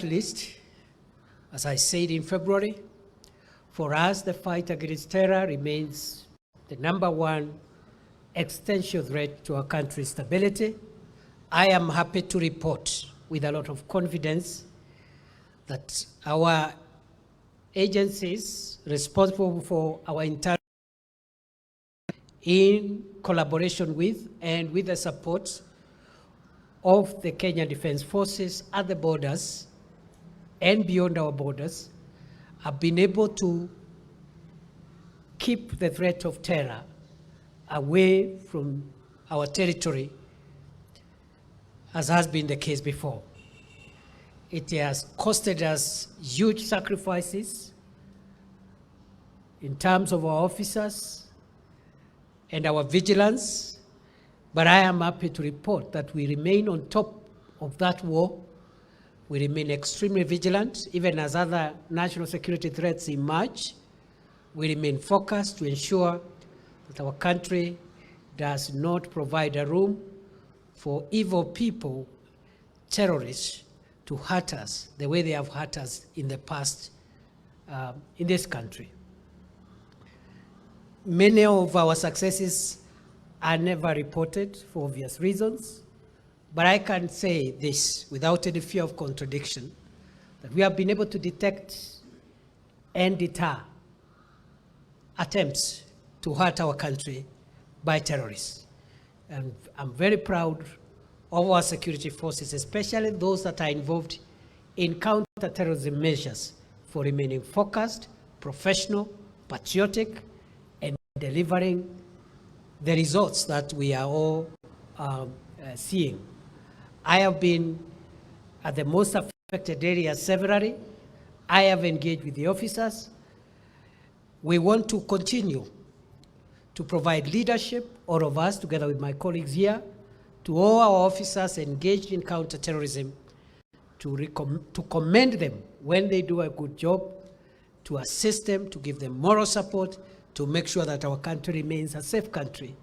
list, as I said in February, for us, the fight against terror remains the #1 existential threat to our country's stability. I am happy to report with a lot of confidence that our agencies responsible for our internal, in collaboration with and with the support of the Kenya Defence Forces at the borders and beyond our borders, have been able to keep the threat of terror away from our territory, as has been the case before. It has costed us huge sacrifices in terms of our officers and our vigilance, but I am happy to report that we remain on top of that war. We remain extremely vigilant, even as other national security threats emerge. We remain focused to ensure that our country does not provide a room for evil people, terrorists, to hurt us the way they have hurt us in the past in this country. Many of our successes are never reported for obvious reasons, but I can say this without any fear of contradiction, that we have been able to detect and deter attempts to hurt our country by terrorists. And I'm very proud of our security forces, especially those that are involved in counter-terrorism measures, for remaining focused, professional, patriotic, and delivering the results that we are all seeing. I have been at the most affected areas severally. I have engaged with the officers. We want to continue to provide leadership, all of us, together with my colleagues here, to all our officers engaged in counterterrorism, to commend them when they do a good job, to assist them, to give them moral support, to make sure that our country remains a safe country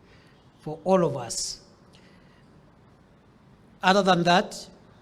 for all of us. Other than that,